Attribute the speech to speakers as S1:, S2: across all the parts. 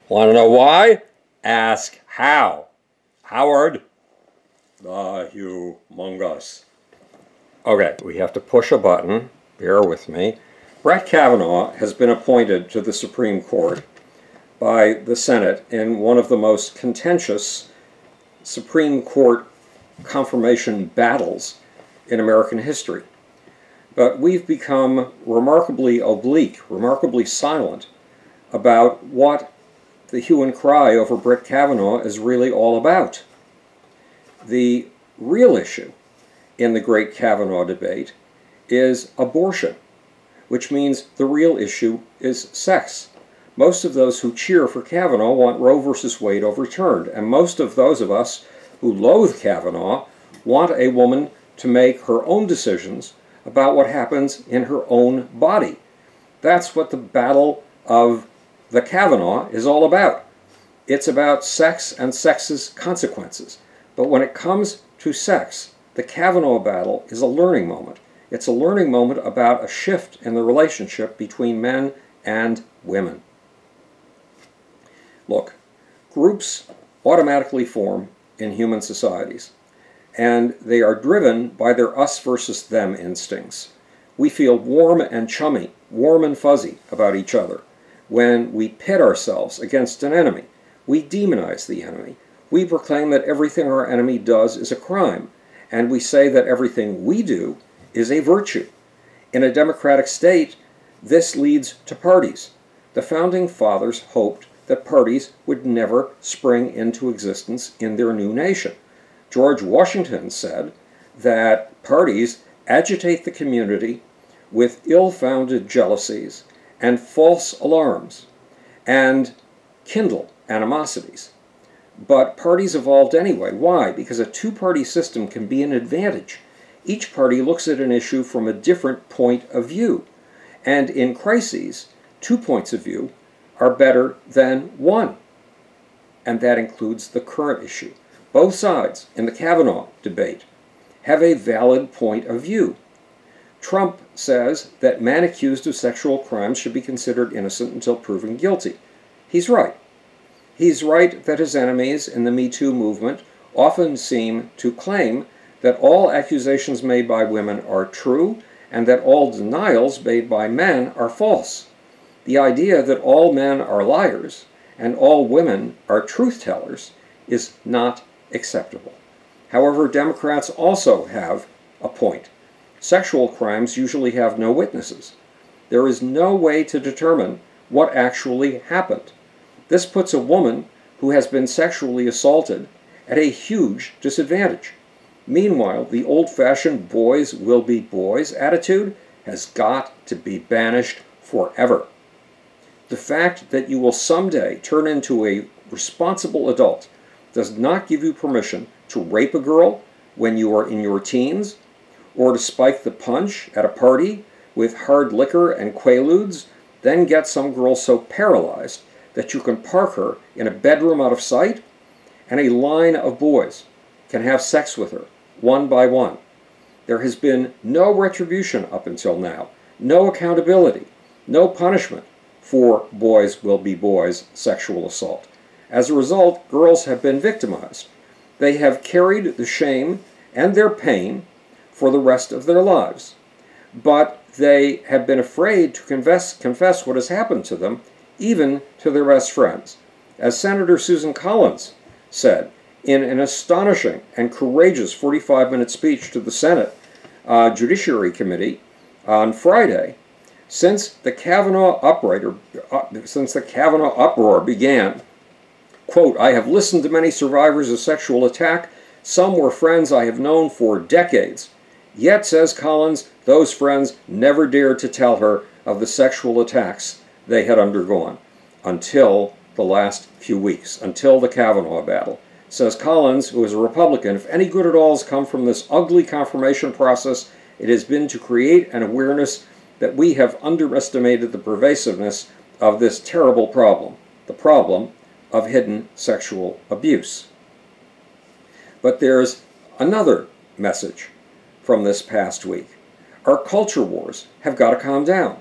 S1: Want to know why? Ask how. Howard, the humongous. Okay, we have to push a button. Bear with me. Brett Kavanaugh has been appointed to the Supreme Court by the Senate in one of the most contentious Supreme Court confirmation battles in American history. But we've become remarkably oblique, remarkably silent about what the hue and cry over Brett Kavanaugh is really all about. The real issue in the great Kavanaugh debate is abortion, which means the real issue is sex. Most of those who cheer for Kavanaugh want Roe versus Wade overturned, and most of those of us who loathe Kavanaugh want a woman to make her own decisions about what happens in her own body. That's what the battle of the Kavanaugh is all about. It's about sex and sex's consequences. But when it comes to sex, the Kavanaugh battle is a learning moment. It's a learning moment about a shift in the relationship between men and women. Look, groups automatically form in human societies, and they are driven by their us versus them instincts. We feel warm and chummy, warm and fuzzy about each other when we pit ourselves against an enemy. We demonize the enemy. We proclaim that everything our enemy does is a crime, and we say that everything we do is a virtue. In a democratic state, this leads to parties. The founding fathers hoped that parties would never spring into existence in their new nation. George Washington said that parties agitate the community with ill-founded jealousies and false alarms and kindle animosities. But parties evolved anyway. Why? Because a two-party system can be an advantage. Each party looks at an issue from a different point of view. And in crises, 2 points of view are better than one. And that includes the current issue. Both sides in the Kavanaugh debate have a valid point of view. Trump says that men accused of sexual crimes should be considered innocent until proven guilty. He's right. He's right that his enemies in the Me Too movement often seem to claim that all accusations made by women are true and that all denials made by men are false. The idea that all men are liars and all women are truth-tellers is not acceptable. However, Democrats also have a point. Sexual crimes usually have no witnesses. There is no way to determine what actually happened. This puts a woman who has been sexually assaulted at a huge disadvantage. Meanwhile, the old-fashioned boys will be boys attitude has got to be banished forever. The fact that you will someday turn into a responsible adult does not give you permission to rape a girl when you are in your teens, or to spike the punch at a party with hard liquor and quaaludes, then get some girl so paralyzed that you can park her in a bedroom out of sight, and a line of boys can have sex with her, one by one. There has been no retribution up until now, no accountability, no punishment for boys will be boys sexual assault. As a result, girls have been victimized. They have carried the shame and their pain for the rest of their lives. But they have been afraid to confess what has happened to them, even to their best friends. As Senator Susan Collins said in an astonishing and courageous 45-minute speech to the Senate Judiciary Committee on Friday, since the Kavanaugh uproar began, quote, "I have listened to many survivors of sexual attack. Some were friends I have known for decades. Yet, says Collins, those friends never dared to tell her of the sexual attacks they had undergone until the last few weeks, until the Kavanaugh battle." Says Collins, who is a Republican, if any good at all has come from this ugly confirmation process, it has been to create an awareness that we have underestimated the pervasiveness of this terrible problem, the problem of hidden sexual abuse. But there's another message from this past week. Our culture wars have got to calm down.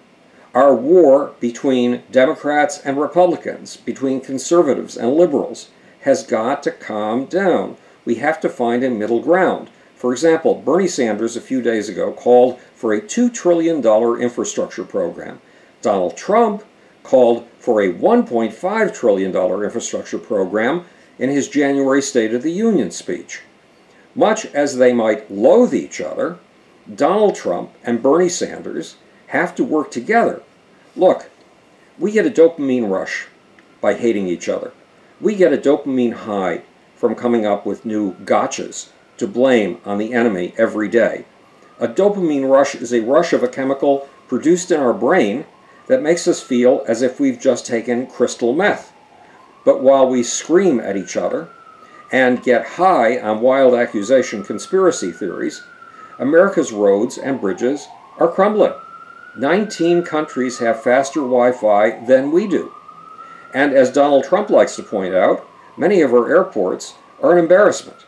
S1: Our war between Democrats and Republicans, between conservatives and liberals, has got to calm down. We have to find a middle ground. For example, Bernie Sanders a few days ago called for a $2 trillion infrastructure program. Donald Trump called for a $1.5 trillion infrastructure program in his January State of the Union speech. Much as they might loathe each other, Donald Trump and Bernie Sanders have to work together. Look, we get a dopamine rush by hating each other. We get a dopamine high from coming up with new gotchas to blame on the enemy every day. A dopamine rush is a rush of a chemical produced in our brain that makes us feel as if we've just taken crystal meth. But while we scream at each other and get high on wild accusation conspiracy theories, America's roads and bridges are crumbling. 19 countries have faster Wi-Fi than we do. And as Donald Trump likes to point out, many of our airports are an embarrassment.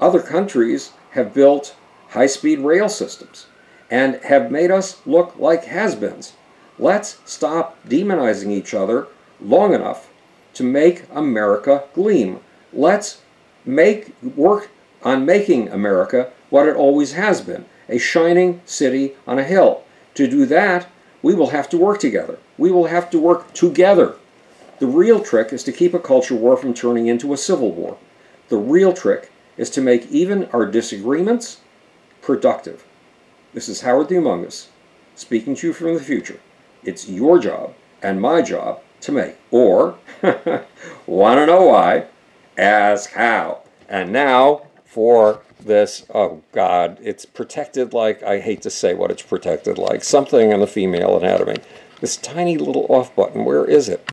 S1: Other countries have built high-speed rail systems and have made us look like has-beens. Let's stop demonizing each other long enough to make America gleam. Let's work on making America what it always has been, a shining city on a hill. To do that, we will have to work together. We will have to work together. The real trick is to keep a culture war from turning into a civil war. The real trick is to make even our disagreements productive. This is Howard the Humongous, speaking to you from the future. It's your job and my job to make. Or, want to know why? Ask how. And now for this, oh God, it's protected like, I hate to say what it's protected like, something in the female anatomy. This tiny little off button, where is it?